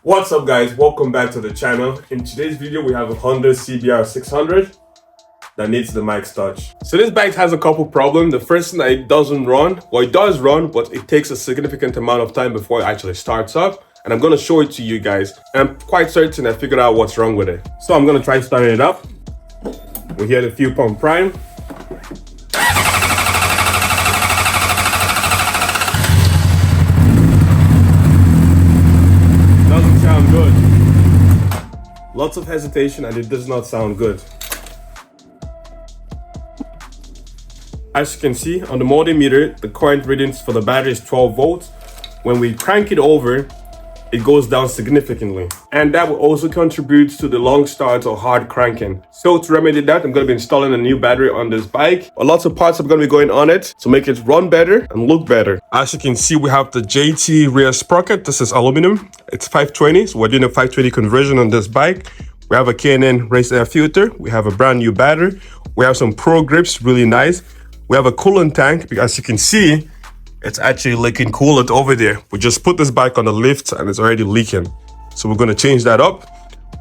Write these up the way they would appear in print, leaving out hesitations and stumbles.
What's up guys, welcome back to the channel. In today's video we have a Honda CBR 600 that needs the max touch. So this bike has a couple problems. The first thing that it doesn't run, well it does run, but it takes a significant amount of time before it actually starts up. And I'm gonna show it to you guys. And I'm quite certain I figured out what's wrong with it. So I'm gonna try starting it up. We hear the fuel pump prime. Doesn't sound good. Lots of hesitation and it does not sound good. As you can see on the multimeter, the current readings for the battery is 12 volts. When we crank it over, it goes down significantly. And that will also contribute to the long start or hard cranking. So to remedy that, I'm going to be installing a new battery on this bike. Lots of parts are going to be going on it to make it run better and look better. As you can see, we have the JT rear sprocket. This is aluminum. It's 520, so we're doing a 520 conversion on this bike. We have a K&N raised air filter. We have a brand new battery. We have some pro grips, really nice. We have a coolant tank. As you can see, it's actually leaking coolant over there. We just put this bike on the lift and it's already leaking. So we're going to change that up.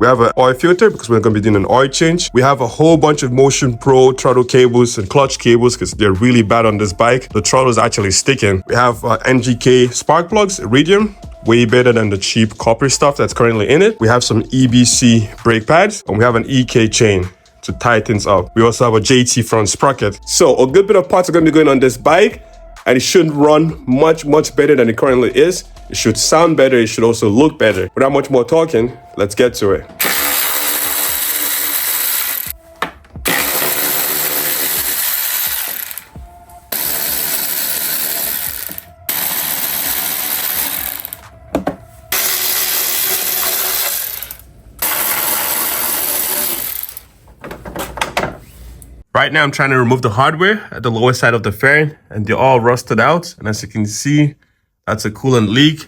We have an oil filter because we're going to be doing an oil change. We have a whole bunch of Motion Pro throttle cables and clutch cables because they're really bad on this bike. The throttle is actually sticking. We have NGK spark plugs, iridium, way better than the cheap copper stuff that's currently in it. We have some EBC brake pads and we have an EK chain to tie things up. We also have a JT front sprocket. So a good bit of parts are going to be going on this bike. And it should run much better than it currently is. It should sound better. It should also look better. Without much more talking, let's get to it. Right now, I'm trying to remove the hardware at the lower side of the fairing, and they're all rusted out. And as you can see, that's a coolant leak.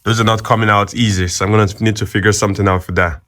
Those are not coming out easy, so I'm gonna need to figure something out for that.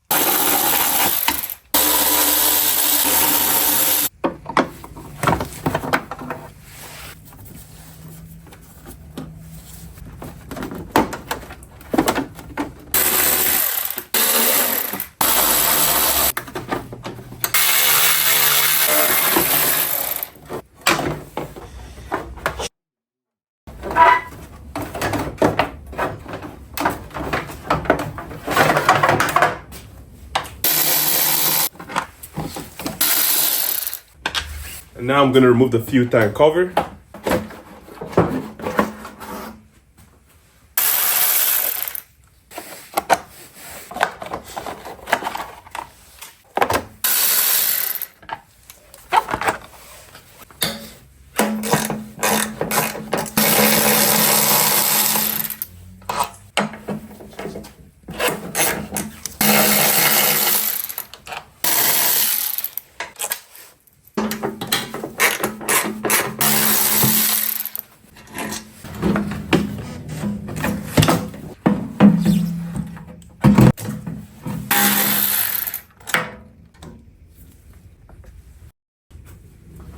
And now I'm going to remove the fuel tank cover.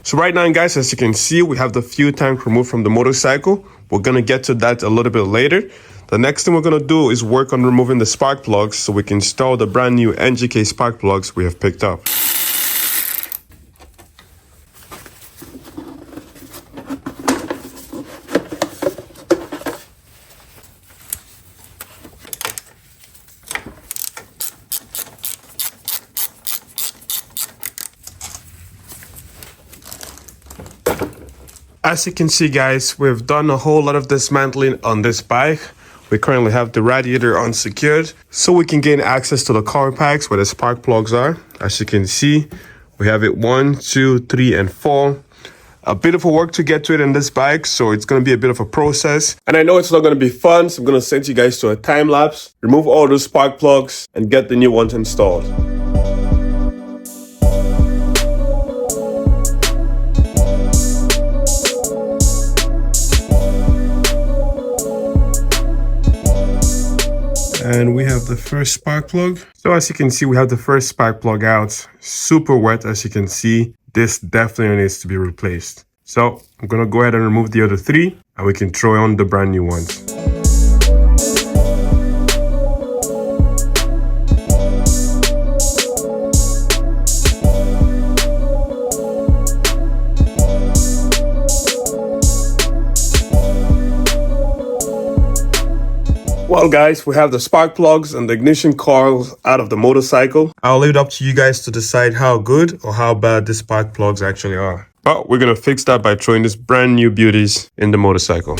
So right now, guys, as you can see, we have the fuel tank removed from the motorcycle. We're going to get to that a little bit later. The next thing we're going to do is work on removing the spark plugs so we can install the brand new NGK spark plugs we have picked up. As you can see, guys, we've done a whole lot of dismantling on this bike. We currently have the radiator unsecured so we can gain access to the car packs where the spark plugs are. As you can see, we have it 1, 2, 3, and 4. A bit of work to get to it in this bike, so it's going to be a bit of a process. And I know it's not going to be fun, so I'm going to send you guys to a time lapse, remove all those spark plugs, and get the new ones installed. And we have the first spark plug. So as you can see, we have the first spark plug out. Super wet, as you can see. This definitely needs to be replaced. So I'm gonna go ahead and remove the other three and we can throw on the brand new ones. Well guys, we have the spark plugs and the ignition coils out of the motorcycle. I'll leave it up to you guys to decide how good or how bad the spark plugs actually are. But we're gonna fix that by throwing these brand new beauties in the motorcycle.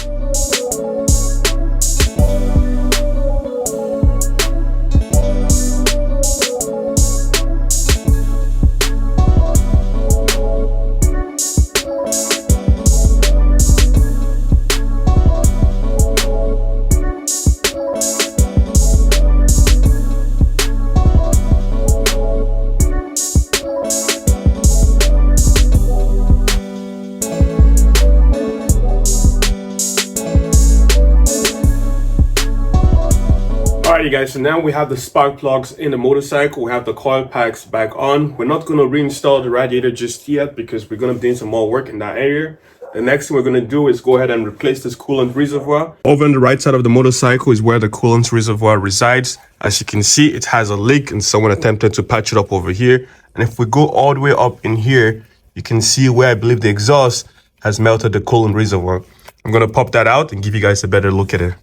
Alright guys, so now we have the spark plugs in the motorcycle. We have the coil packs back on. We're not going to reinstall the radiator just yet because we're going to be doing some more work in that area. The next thing we're going to do is go ahead and replace this coolant reservoir. Over on the right side of the motorcycle is where the coolant reservoir resides. As you can see, it has a leak and someone attempted to patch it up over here. And if we go all the way up in here, you can see where I believe the exhaust has melted the coolant reservoir. I'm going to pop that out and give you guys a better look at it.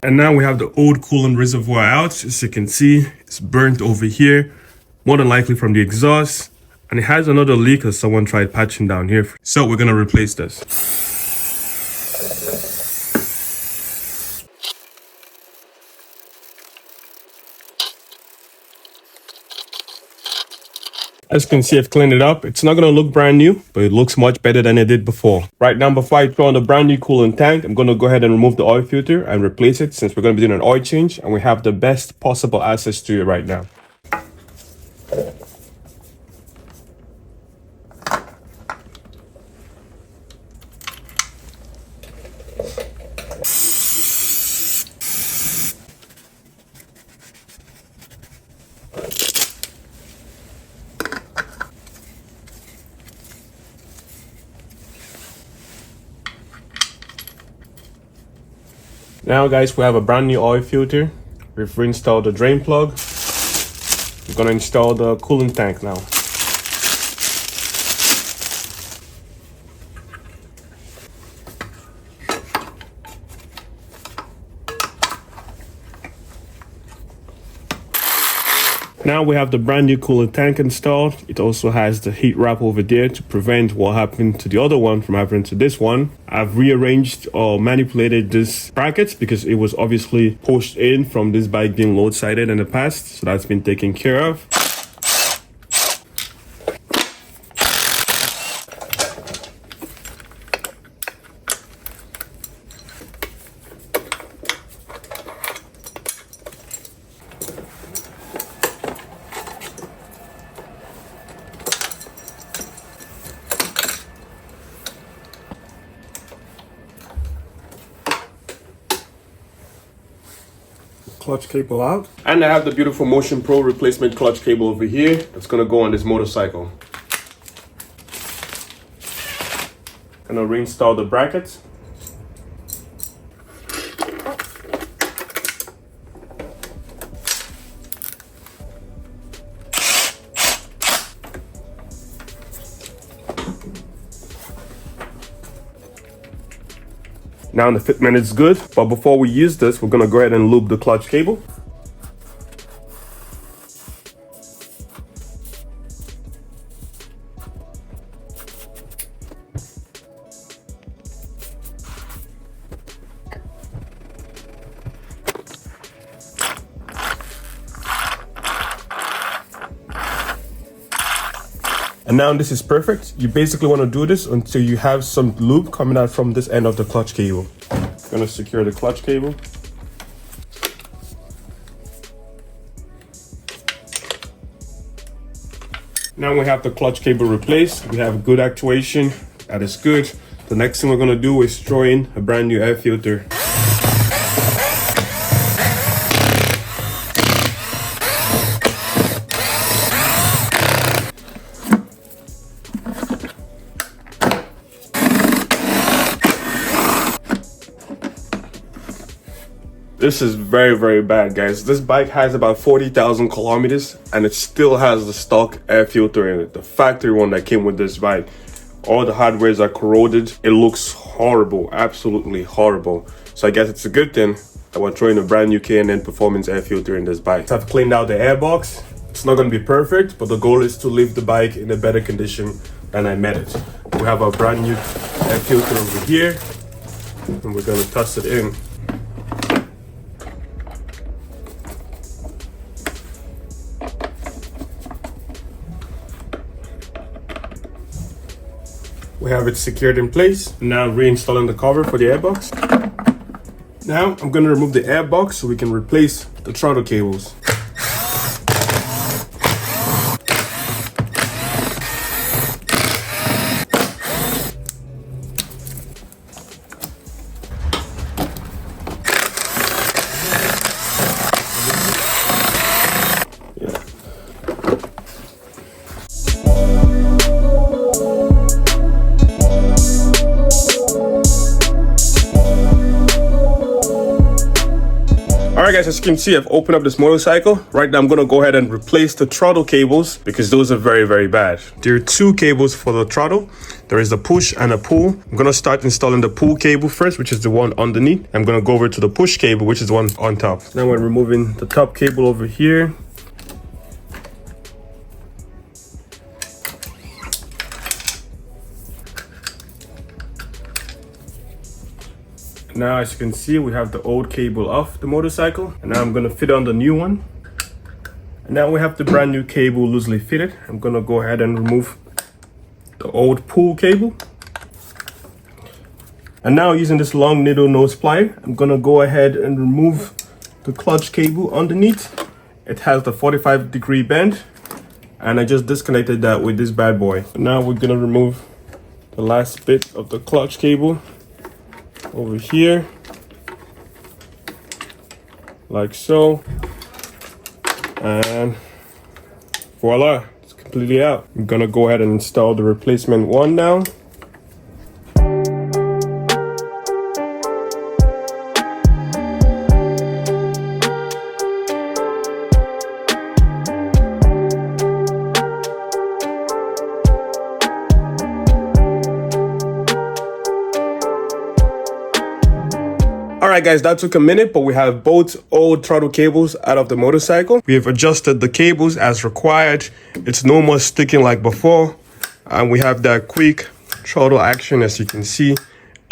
And now we have the old coolant reservoir out. As you can see, it's burnt over here, more than likely from the exhaust. And it has another leak as someone tried patching down here. So we're gonna replace this. As you can see, I've cleaned it up. It's not going to look brand new, but it looks much better than it did before. Right now, before I throw on the brand new coolant tank, I'm going to go ahead and remove the oil filter and replace it since we're going to be doing an oil change and we have the best possible access to it right now. Now guys, we have a brand new oil filter. We've reinstalled the drain plug. We're gonna install the coolant tank now. Now we have the brand new coolant tank installed. It also has the heat wrap over there to prevent what happened to the other one from happening to this one. I've rearranged or manipulated this brackets because it was obviously pushed in from this bike being load-sided in the past. So that's been taken care of. Clutch cable out, and I have the beautiful Motion Pro replacement clutch cable over here that's gonna go on this motorcycle. Gonna reinstall the brackets. Now the fitment is good, but before we use this, we're gonna go ahead and lube the clutch cable. And now this is perfect. You basically want to do this until you have some lube coming out from this end of the clutch cable. I'm gonna secure the clutch cable. Now we have the clutch cable replaced. We have good actuation. That is good. The next thing we're gonna do is throw in a brand new air filter. This is very, very bad, guys. This bike has about 40,000 kilometers and it still has the stock air filter in it. The factory one that came with this bike. All the hardwares are corroded. It looks horrible, absolutely horrible. So I guess it's a good thing that we're throwing a brand new K&N performance air filter in this bike. I've cleaned out the airbox. It's not going to be perfect, but the goal is to leave the bike in a better condition than I met it. We have a brand new air filter over here, and we're going to toss it in. We have it secured in place. Now reinstalling the cover for the airbox. Now I'm going to remove the airbox so we can replace the throttle cables. Alright guys, as you can see, I've opened up this motorcycle. Right now I'm going to go ahead and replace the throttle cables because those are very, very bad. There are two cables for the throttle. There is a push and a pull. I'm going to start installing the pull cable first, which is the one underneath. I'm going to go over to the push cable, which is the one on top. Now we're removing the top cable over here. Now, as you can see, we have the old cable off the motorcycle, and now I'm going to fit on the new one. And now we have the brand new cable loosely fitted. I'm going to go ahead and remove the old pull cable. And now, using this long needle nose plier, I'm going to go ahead and remove the clutch cable underneath. It has the 45-degree bend, and I just disconnected that with this bad boy. Now we're going to remove the last bit of the clutch cable over here, like so, and voila, it's completely out. I'm gonna go ahead and install the replacement one now. Alright guys, that took a minute, but we have both old throttle cables out of the motorcycle. We have adjusted the cables as required. It's no more sticking like before. And we have that quick throttle action, as you can see.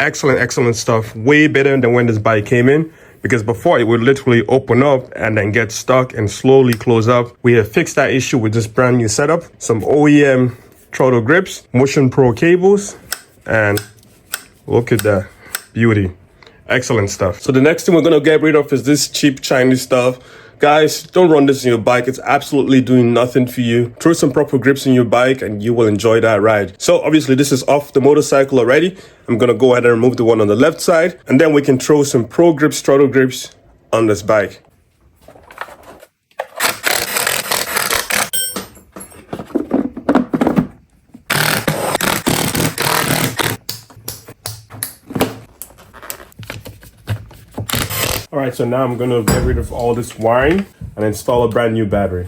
Excellent, excellent stuff. Way better than when this bike came in, because before it would literally open up and then get stuck and slowly close up. We have fixed that issue with this brand new setup. Some OEM throttle grips, Motion Pro cables, and look at that beauty. Excellent stuff. So the next thing we're going to get rid of is this cheap Chinese stuff. Guys, don't run this in your bike. It's absolutely doing nothing for you. Throw some proper grips in your bike and you will enjoy that ride. So obviously this is off the motorcycle already. I'm going to go ahead and remove the one on the left side, and then we can throw some pro grips, throttle grips on this bike. Alright, so now I'm going to get rid of all this wiring and install a brand new battery.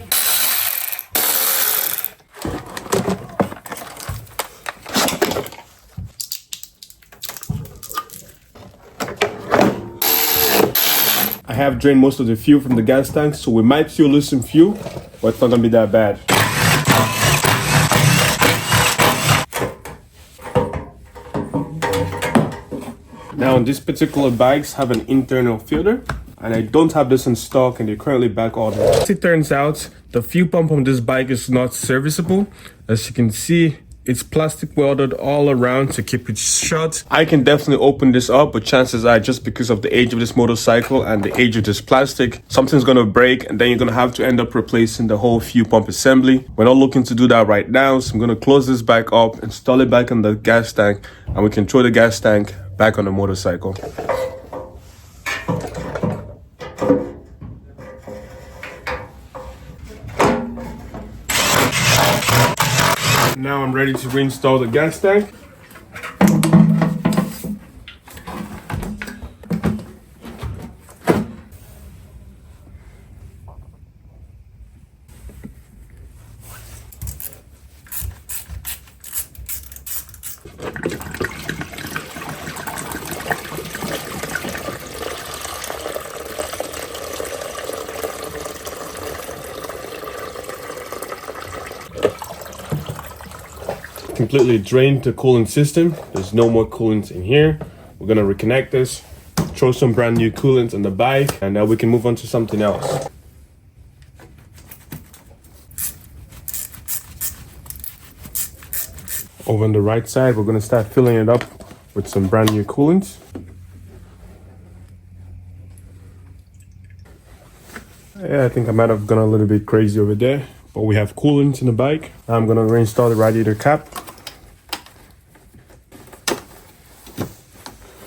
I have drained most of the fuel from the gas tank, so we might still lose some fuel, but it's not going to be that bad. Now, these particular bikes have an internal filter, and I don't have this in stock, and they're currently back ordered. As it turns out, the fuel pump on this bike is not serviceable. As you can see, it's plastic welded all around to keep it shut. I can definitely open this up, but chances are, just because of the age of this motorcycle and the age of this plastic, something's gonna break, and then you're gonna have to end up replacing the whole fuel pump assembly. We're not looking to do that right now, so I'm gonna close this back up, install it back on the gas tank, and we can throw the gas tank back on the motorcycle. Now I'm ready to reinstall the gas tank. Completely drained the coolant system. There's no more coolant in here. We're gonna reconnect this, throw some brand new coolant on the bike, and now we can move on to something else. Over on the right side, we're gonna start filling it up with some brand new coolant. Yeah, I think I might have gone a little bit crazy over there, but we have coolant in the bike. Now I'm gonna reinstall the radiator cap.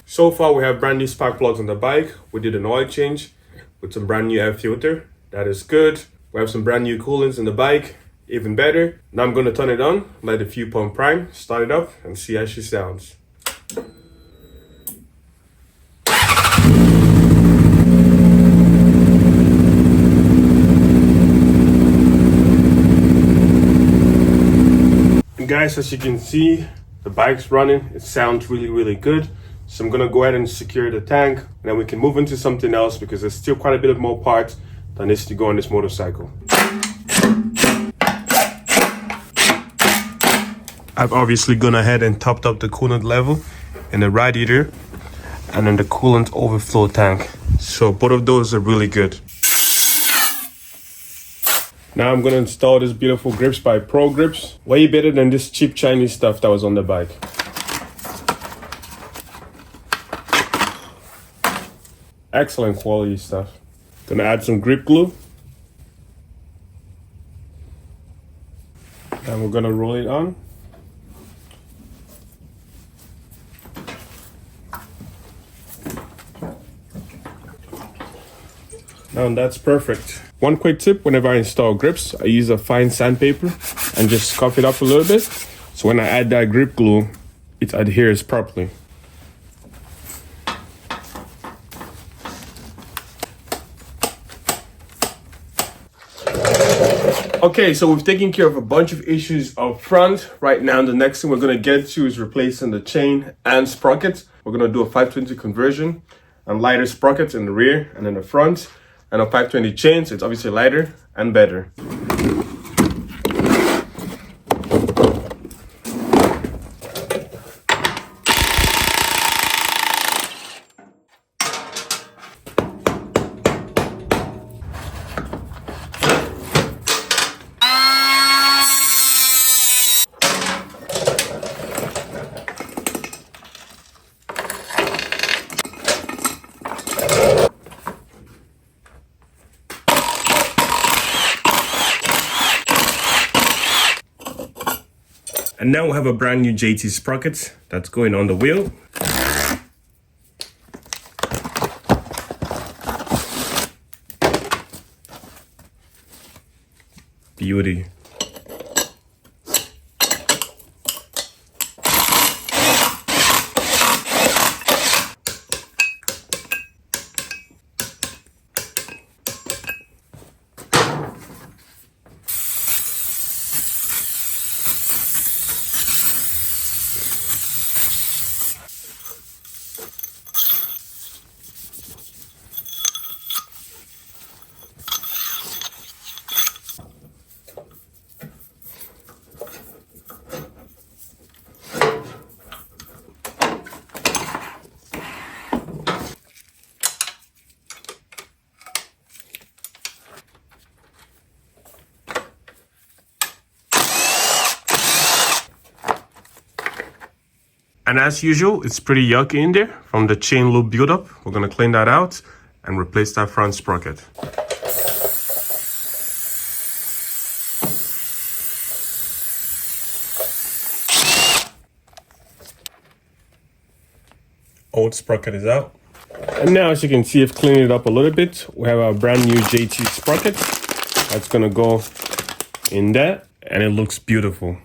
So far, we have brand new spark plugs on the bike. We did an oil change with some brand new air filter. That is good. We have some brand new coolants in the bike, even better. Now I'm gonna turn it on, let the fuel pump prime, start it up, and see how she sounds. And guys, as you can see, the bike's running. It sounds really, really good. So I'm gonna go ahead and secure the tank, and then we can move into something else because there's still quite a bit of more parts that needs to go on this motorcycle. I've obviously gone ahead and topped up the coolant level in the radiator and in the coolant overflow tank. So both of those are really good. Now I'm gonna install this beautiful grips by Pro Grips. Way better than this cheap Chinese stuff that was on the bike. Excellent quality stuff. Gonna add some grip glue. And we're gonna roll it on. Now that's perfect. One quick tip, whenever I install grips, I use a fine sandpaper and just scuff it up a little bit. So when I add that grip glue, it adheres properly. Okay, so we've taken care of a bunch of issues up front. Right now, the next thing we're gonna get to is replacing the chain and sprockets. We're gonna do a 520 conversion and lighter sprockets in the rear and in the front. And on 520 chains, it's obviously lighter and better. And now we have a brand new JT sprocket that's going on the wheel. Beauty. And as usual, it's pretty yucky in there from the chain loop buildup. We're gonna clean that out and replace that front sprocket. Old sprocket is out. And now, as you can see, I've cleaned it up a little bit. We have our brand new JT sprocket that's gonna go in there, and it looks beautiful.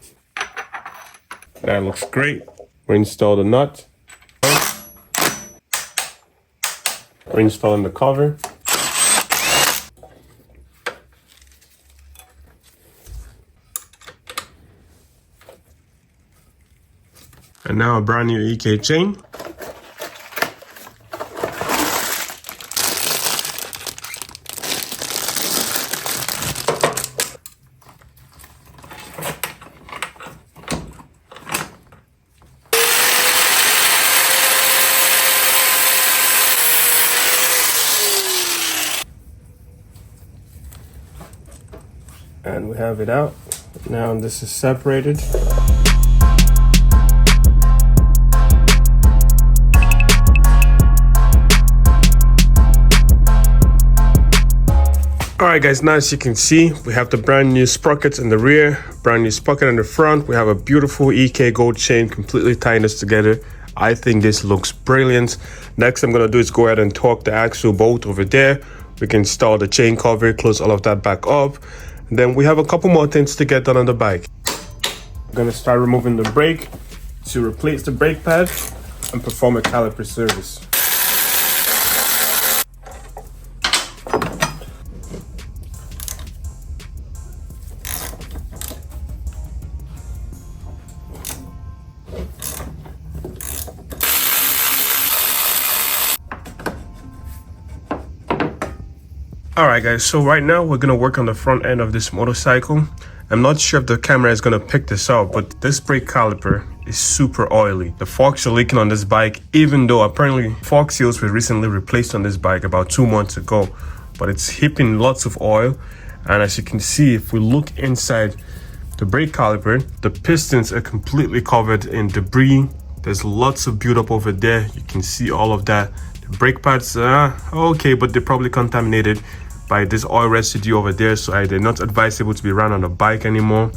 That looks great. Reinstall the nut. Reinstalling the cover. And now a brand new EK chain. And we have it out. Now this is separated. Alright guys, now as you can see, we have the brand new sprockets in the rear, brand new sprocket in the front. We have a beautiful EK gold chain completely tying this together. I think this looks brilliant. Next I'm going to do is go ahead and torque the axle bolt over there. We can install the chain cover, close all of that back up. And then we have a couple more things to get done on the bike. I'm going to start removing the brake to replace the brake pad and perform a caliper service. Alright guys, so right now we're gonna work on the front end of this motorcycle. I'm not sure if the camera is gonna pick this up, but this brake caliper is super oily. The forks are leaking on this bike, even though apparently fork seals were recently replaced on this bike about 2 months ago, but it's heaping lots of oil. And as you can see, if we look inside the brake caliper, the pistons are completely covered in debris. There's lots of buildup over there. You can see all of that. The brake pads are okay, but they're probably contaminated by this oil residue over there, so they're not advisable to be run on a bike anymore.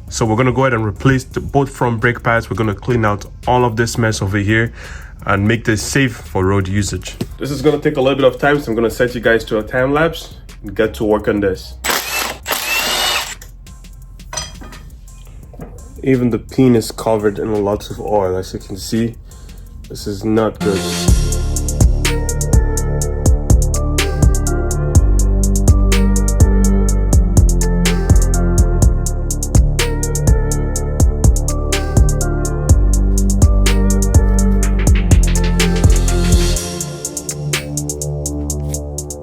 So we're going to go ahead and replace both front brake pads. We're going to clean out all of this mess over here and make this safe for road usage. This is going to take a little bit of time, so I'm going to set you guys to a time lapse and get to work on this. Even the pin is covered in lots of oil, as you can see. This is not good.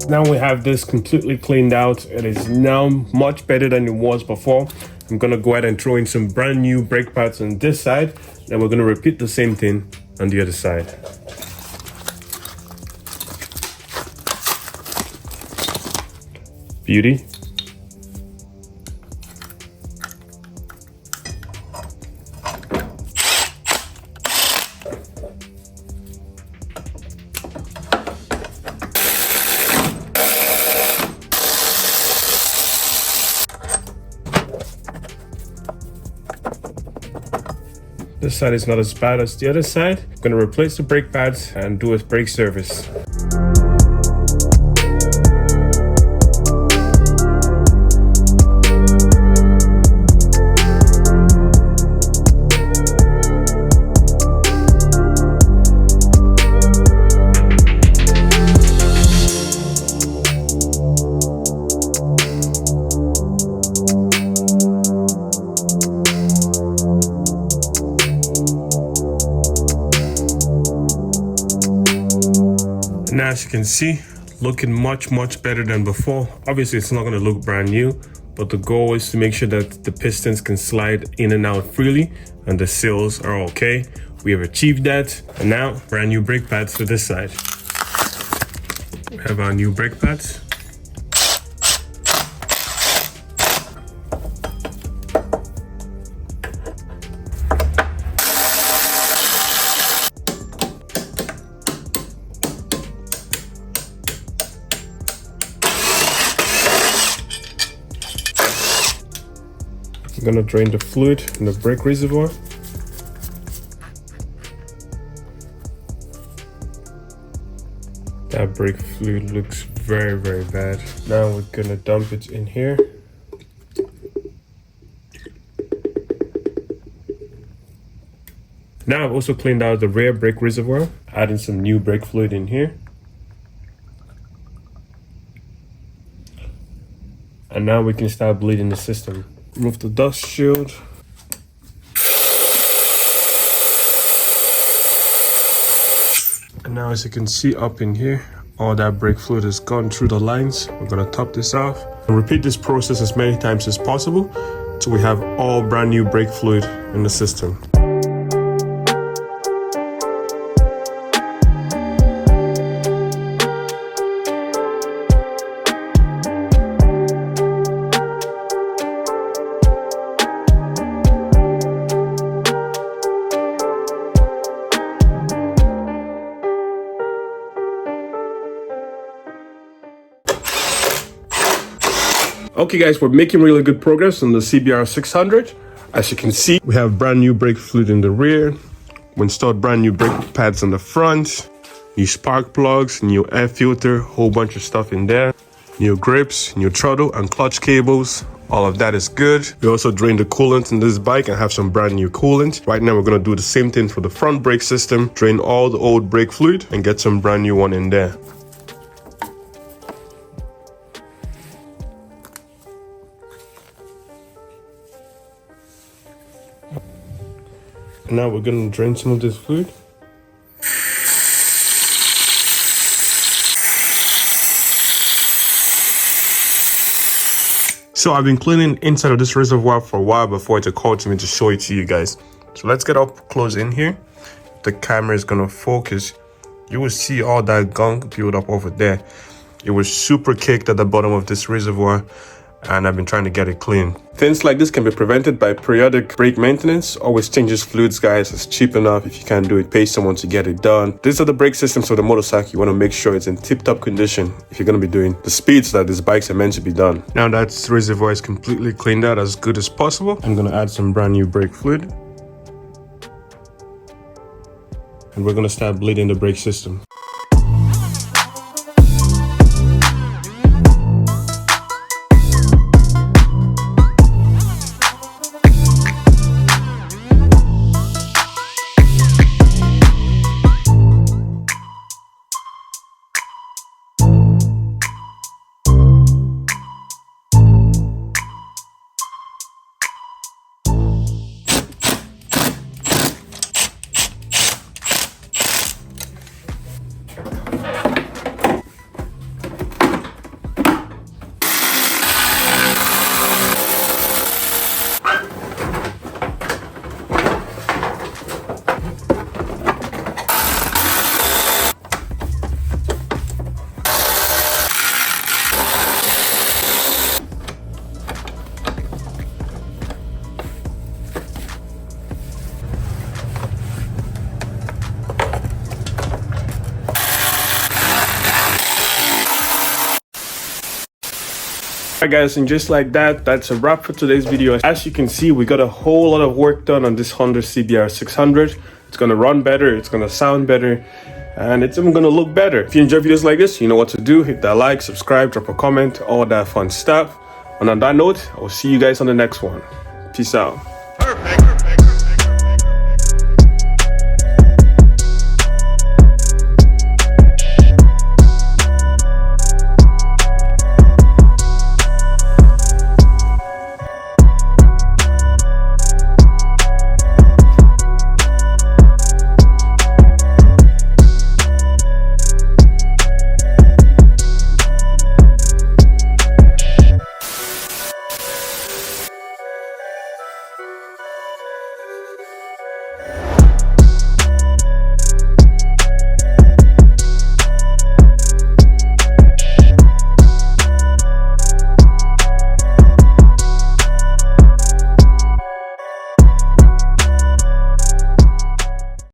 Now we have this completely cleaned out. It is now much better than it was before. I'm gonna go ahead and throw in some brand new brake pads on this side. Then we're gonna repeat the same thing on the other side. Beauty. This side is not as bad as the other side. I'm gonna replace the brake pads and do a brake service. Now as you can see, looking much better than before. Obviously it's not going to look brand new, but the goal is to make sure that the pistons can slide in and out freely and the seals are okay. We have achieved that. And now brand new brake pads for this side. We have our new brake pads. I'm gonna drain the fluid in the brake reservoir. That brake fluid looks very bad. Now we're gonna dump it in here. Now I've also cleaned out the rear brake reservoir, adding some new brake fluid in here. And now we can start bleeding the system. Remove the dust shield. And now as you can see up in here, all that brake fluid has gone through the lines. We're gonna top this off and repeat this process as many times as possible till we have all brand new brake fluid in the system. Okay guys, we're making really good progress on the CBR 600. As you can see, we have brand new brake fluid in the rear. We installed brand new brake pads on the front, new spark plugs, new air filter, whole bunch of stuff in there, new grips, new throttle and clutch cables. All of that is good. We also drained the coolant in this bike and have some brand new coolant. Right now we're gonna do the same thing for the front brake system, drain all the old brake fluid and get some brand new one in there. Now we're gonna drain some of this fluid. So I've been cleaning inside of this reservoir for a while before it occurred to me to show it to you guys. So let's get up close in here. The camera is gonna focus. You will see all that gunk build up over there. It was super caked at the bottom of this reservoir, and I've been trying to get it clean. Things like this can be prevented by periodic brake maintenance. Always change these fluids, guys. It's cheap enough. If you can't do it, pay someone to get it done. These are the brake systems for the motorcycle. You want to make sure it's in tip-top condition if you're going to be doing the speeds that these bikes are meant to be done. Now that reservoir is completely cleaned out as good as possible, I'm going to add some brand new brake fluid. And we're going to start bleeding the brake system. Alright guys, and just like that, that's a wrap for today's video. As you can see, we got a whole lot of work done on this Honda CBR 600. It's gonna run better, it's gonna sound better, and it's even gonna look better. If you enjoy videos like this, you know what to do. Hit that like, subscribe, drop a comment, all that fun stuff. And on that note, I will see you guys on the next one. Peace out.